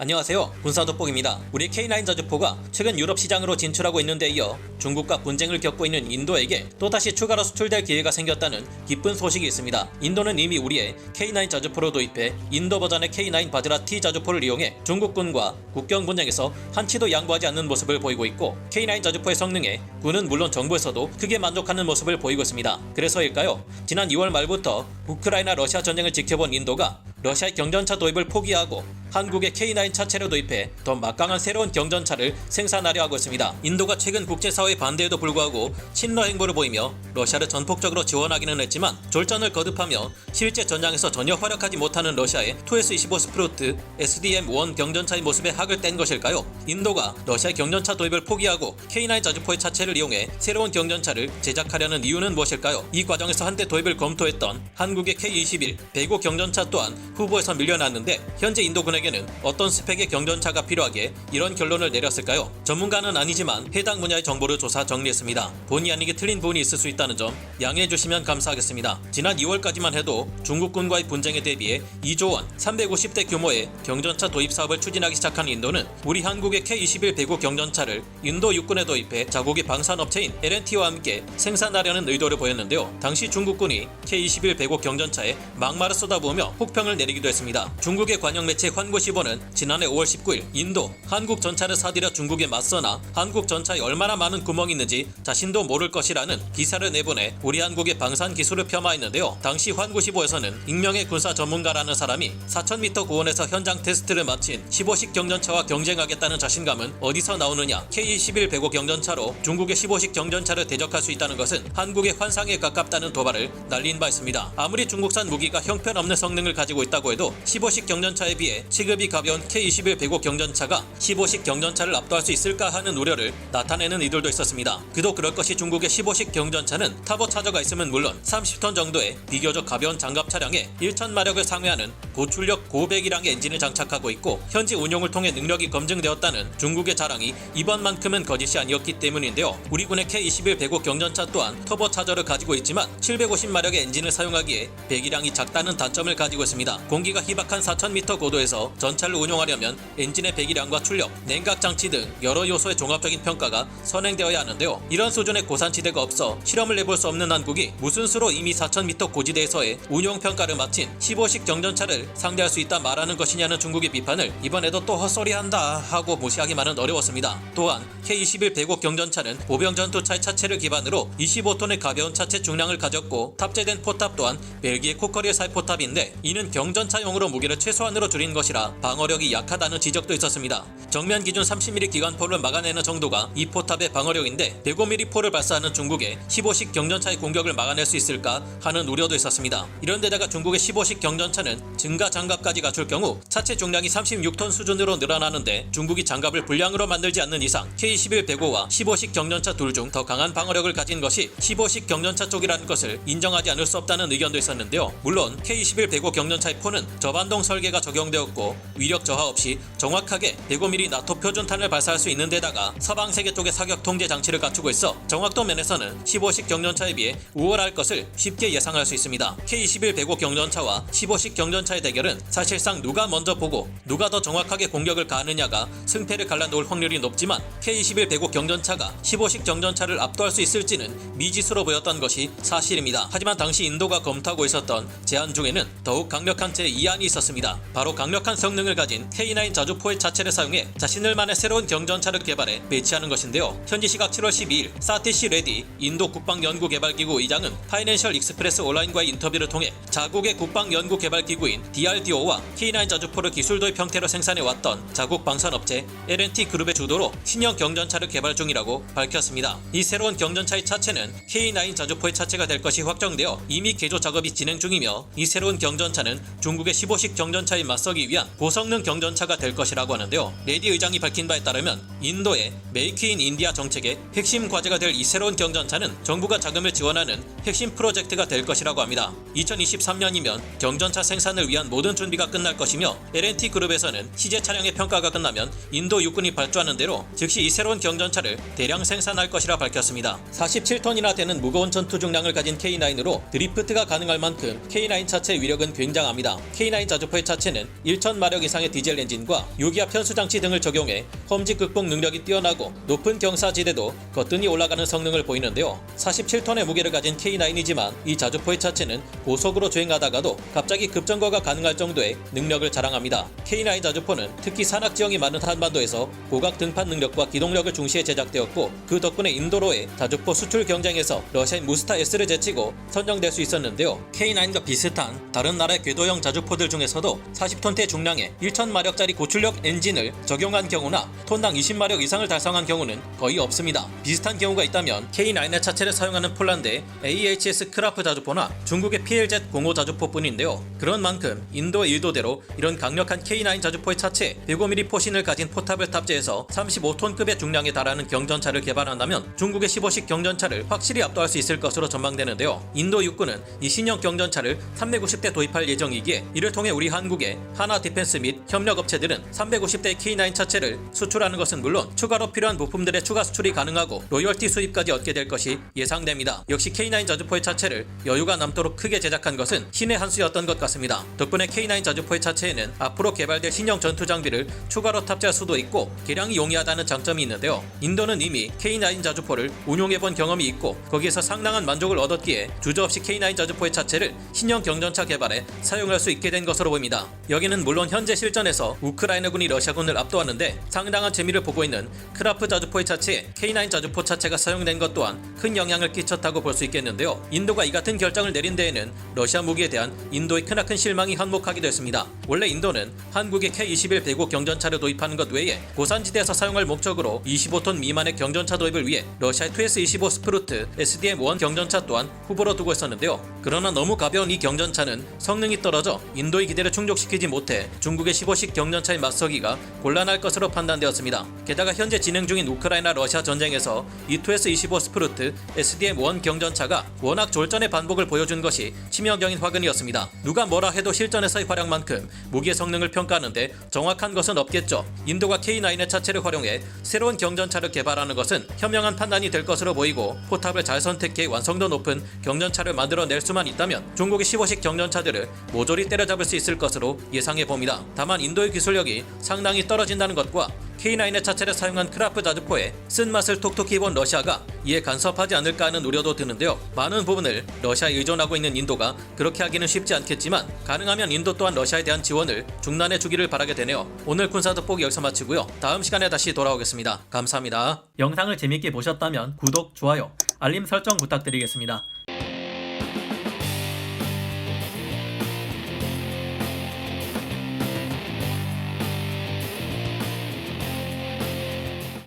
안녕하세요. 군사돋보기입니다. 우리 K9 자주포가 최근 유럽 시장으로 진출하고 있는데 이어 중국과 분쟁을 겪고 있는 인도에게 또다시 추가로 수출될 기회가 생겼다는 기쁜 소식이 있습니다. 인도는 이미 우리의 K9 자주포를 도입해 인도 버전의 K9 바즈라 T 자주포를 이용해 중국군과 국경 분쟁에서 한치도 양보하지 않는 모습을 보이고 있고, K9 자주포의 성능에 군은 물론 정부에서도 크게 만족하는 모습을 보이고 있습니다. 그래서일까요? 지난 2월 말부터 우크라이나 러시아 전쟁을 지켜본 인도가 러시아의 경전차 도입을 포기하고 한국의 K9 차체를 도입해 더 막강한 새로운 경전차를 생산하려 하고 있습니다. 인도가 최근 국제사회의 반대에도 불구하고 친러 행보를 보이며 러시아를 전폭적으로 지원하기는 했지만 졸전을 거듭하며 실제 전장에서 전혀 활약하지 못하는 러시아의 2S25 스프루트 SDM-1 경전차의 모습에 학을 뗀 것일까요? 인도가 러시아의 경전차 도입을 포기하고 K9 자주포의 차체를 이용해 새로운 경전차를 제작하려는 이유는 무엇일까요? 이 과정에서 한때 도입을 검토했던 한국의 K21 105 경전차 또한 후보에서 밀려났는데, 현재 인도군에게는 어떤 스펙의 경전차가 필요하기에 이런 결론을 내렸을까요? 전문가는 아니지만 해당 분야의 정보를 조사 정리했습니다. 본의 아니게 틀린 부분이 있을 수 있다는 점 양해해 주시면 감사하겠습니다. 지난 2월까지만 해도 중국군과의 분쟁에 대비해 2조 원 350대 규모의 경전차 도입 사업을 추진하기 시작한 인도는 우리 한국의 K21 105 경전차를 인도 육군에 도입해 자국의 방산업체인 L&T와 함께 생산하려는 의도를 보였는데요. 당시 중국군이 K21 105 경전차에 막말을 쏟아부으며 혹평을 내리기도 했습니다. 중국의 관영 매체 환구시보는 지난해 5월 19일 인도 한국 전차를 사들여 중국에 맞서나 한국 전차에 얼마나 많은 구멍이 있는지 자신도 모를 것이라는 기사를 내보내 우리 한국의 방산 기술을 폄하했는데요. 당시 환구시보에서는 익명의 군사 전문가라는 사람이 4000m 고원에서 현장 테스트를 마친 15식 경전차와 경쟁하겠다는 자신감은 어디서 나오느냐, K21 105 경전차로 중국의 15식 경전차를 대적할 수 있다는 것은 한국의 환상에 가깝다는 도발을 날린 바 있습니다. 아무리 중국산 무기가 형편없는 성능을 가지고 있다고 해도 15식 경전차에 비해 취급이 가벼운 K21 105 경전차가 15식 경전차를 압도할 수 있을까 하는 우려를 나타내는 이들도 있었습니다. 그도 그럴 것이 중국의 15식 경전차는 타보차저가 있으면 물론 30톤 정도의 비교적 가벼운 장갑 차량에 1000마력을 상회하는 고출력 고배기량의 엔진을 장착하고 있고, 현지 운용을 통해 능력이 검증되었다는 중국의 자랑이 이번만큼은 거짓이 아니었기 때문인데요. 우리 군의 K21 105 경전차 또한 터보차저를 가지고 있지만 750마력의 엔진을 사용하기에 배기량이 작다는 단점을 가지고 있습니다. 공기가 희박한 4000m 고도에서 전차를 운용하려면 엔진의 배기량과 출력, 냉각 장치 등 여러 요소의 종합적인 평가가 선행되어야 하는데요. 이런 수준의 고산지대가 없어 실험을 해볼 수 없는 한국이 무슨 수로 이미 4000m 고지대에서의 운용 평가를 마친 15식 경전차를 상대할 수 있다 말하는 것이냐는 중국의 비판을 이번에도 또 헛소리한다 하고 무시하기만은 어려웠습니다. 또한 K21 105 경전차는 보병 전투차의 차체를 기반으로 25톤의 가벼운 차체 중량을 가졌고, 탑재된 포탑 또한 벨기에 코커리의사의 포탑인데 이는 경전차용으로 무게를 최소한으로 줄인 것이라 방어력이 약하다는 지적도 있었습니다. 정면 기준 30mm 기관포를 막아내는 정도가 이 포탑의 방어력인데 105mm 포를 발사하는 중국의 15식 경전차의 공격을 막아낼 수 있을까 하는 우려도 있었습니다. 이런데다가 중국의 15식 경전차는 증가 장갑까지 갖출 경우 차체 중량이 36톤 수준으로 늘어나는데, 중국이 장갑을 불량으로 만들지 않는 이상 K21 105와 15식 경전차 둘 중 더 강한 방어력을 가진 것이 15식 경전차 쪽이라는 것을 인정하지 않을 수 없다는 의견도 있었는데요. 물론 K21 105 경전차의 포는 저반동 설계가 적용되었고 위력 저하 없이 정확하게 105mm 나토 표준탄을 발사할 수 있는 데다가 서방 세계 쪽의 사격 통제 장치를 갖추고 있어 정확도 면에서는 15식 경전차에 비해 우월할 것을 쉽게 예상할 수 있습니다. K21 105 경전차와 15식 경전차의 대결은 사실상 누가 먼저 보고 누가 더 정확하게 공격을 가하느냐가 승패를 갈라놓을 확률이 높지만, K21 105 경전차가 15식 경전차를 압도할 수 있을지는 미지수로 보였던 것이 사실입니다. 하지만 당시 인도가 검토하고 있었던 제안 중에는 더욱 강력한 제2안이 있었습니다. 바로 강력한 성능을 가진 K9 자주포의 차체를 사용해 자신들만의 새로운 경전차를 개발해 배치하는 것인데요. 현지 시각 7월 12일 사티시 레디 인도 국방연구개발기구 의장은 파이낸셜 익스프레스 온라인과의 인터뷰를 통해 자국의 국방연구개발기구인 DRDO와 K9 자주포를 기술 도입 형태로 생산해왔던 자국 방산업체 L&T 그룹의 주도로 신형 경전차를 개발 중이라고 밝혔습니다. 이 새로운 경전차의 차체는 K9 자주포의 차체가 될 것이 확정되어 이미 개조 작업이 진행 중이며, 이 새로운 경전차는 중국의 15식 경전차에 맞서기 위한 고성능 경전차가 될 것이라고 하는데요. 레디 JD 의장이 밝힌 바에 따르면 인도의 메이크 인 인디아 정책의 핵심 과제가 될 이 새로운 경전차는 정부가 자금을 지원하는 핵심 프로젝트가 될 것이라고 합니다. 2023년이면 경전차 생산을 위한 모든 준비가 끝날 것이며 L&T 그룹에서는 시제 차량의 평가가 끝나면 인도 육군이 발주하는 대로 즉시 이 새로운 경전차를 대량 생산할 것이라 밝혔습니다. 47톤이나 되는 무거운 전투 중량을 가진 K9으로 드리프트가 가능할 만큼 K9 차체의 위력은 굉장합니다. K9 자주포의 차체는 1000마력 이상의 디젤 엔진과 유기압 현수장치 등을 적용해 험지 극복 능력이 뛰어나고 높은 경사지대도 거뜬히 올라가는 성능을 보이는데요. 47톤의 무게를 가진 K9이지만 이 자주포의 차체는 고속으로 주행하다가도 갑자기 급정거가 가능할 정도의 능력을 자랑합니다. K9 자주포는 특히 산악 지형이 많은 한반도에서 고각 등판 능력과 기동력을 중시해 제작되었고 그 덕분에 인도로의 자주포 수출 경쟁에서 러시아의 무스타 S를 제치고 선정될 수 있었는데요. K9과 비슷한 다른 나라의 궤도형 자주포들 중에서도 40톤대 중량의 1000마력짜리 고출력 엔진을 적용한 경우나 톤당 20마력 이상을 달성한 경우는 거의 없습니다. 비슷한 경우가 있다면 K9의 차체를 사용하는 폴란드의 AHS 크라프 자주포나 중국의 PLZ-05 자주포뿐인데요. 그런 만큼 인도의 의도대로 이런 강력한 K9 자주포의 차체에 105mm 포신을 가진 포탑을 탑재해서 35톤급의 중량에 달하는 경전차를 개발한다면 중국의 15식 경전차를 확실히 압도할 수 있을 것으로 전망되는데요. 인도 육군은 이 신형 경전차를 350대 도입할 예정이기에 이를 통해 우리 한국의 하나 디펜스 및 협력업체들은 350대 K9 차체를 수출하는 것은 물론 추가로 필요한 부품들의 추가 수출이 가능하고 로열티 수입까지 얻게 될 것이 예상됩니다. 역시 K9 자주포의 차체를 여유가 남도록 크게 제작한 것은 신의 한 수였던 것 같습니다. 덕분에 K9 자주포의 차체에는 앞으로 개발될 신형 전투 장비를 추가로 탑재할 수도 있고 개량이 용이하다는 장점이 있는데요. 인도는 이미 K9 자주포를 운용해본 경험이 있고 거기에서 상당한 만족을 얻었기에 주저없이 K9 자주포의 차체를 신형 경전차 개발에 사용할 수 있게 된 것으로 보입니다. 여기는 물론 현재 실전에서 우크라이나군이 러시아군을 압도하는데 상당한 재미를 보고 있는 크라프 자주포의 차체에 K9 자주포 차체가 사용된 것 또한 큰 영향을 끼쳤다고 볼 수 있겠는데요. 인도가 이 같은 결정을 내린 데에는 러시아 무기에 대한 인도의 크나큰 실망이 한몫하기도 했습니다. 원래 인도는 한국의 K21 배구 경전차를 도입하는 것 외에 고산지대에서 사용할 목적으로 25톤 미만의 경전차 도입을 위해 러시아의 2S25 스프루트 SDM-1 경전차 또한 후보로 두고 있었는데요. 그러나 너무 가벼운 이 경전차는 성능이 떨어져 인도의 기대를 충족시키지 못해 중국의 15식 경전차에 맞서기가 곤란할 것으로 판단되었습니다. 게다가 현재 진행 중인 우크라이나 러시아 전쟁에서 이 2S25 스프루트 SDM-1 경전차가 워낙 졸전의 반복을 보여준 것이 치명적인 화근이었습니다. 누가 뭐라 해도 실전에서의 활약만큼 무기의 성능을 평가하는데 정확한 것은 없겠죠. 인도가 K9의 차체를 활용해 새로운 경전차를 개발하는 것은 현명한 판단이 될 것으로 보이고 포탑을 잘 선택해 완성도 높은 경전차를 만들어낼 수만 있다면 중국의 15식 경전차들을 모조리 때려잡을 수 있을 것으로 예상해봅니다. 다만 인도의 기술력이 상당히 떨어진다는 것과 K9의 차체를 사용한 크라프 자주포에 쓴맛을 톡톡히 본 러시아가 이에 간섭하지 않을까 하는 우려도 드는데요. 많은 부분을 러시아에 의존하고 있는 인도가 그렇게 하기는 쉽지 않겠지만 가능하면 인도 또한 러시아에 대한 지원을 중단해 주기를 바라게 되네요. 오늘 군사 돋보기 여기서 마치고요. 다음 시간에 다시 돌아오겠습니다. 감사합니다. 영상을 재밌게 보셨다면 구독, 좋아요, 알림 설정 부탁드리겠습니다.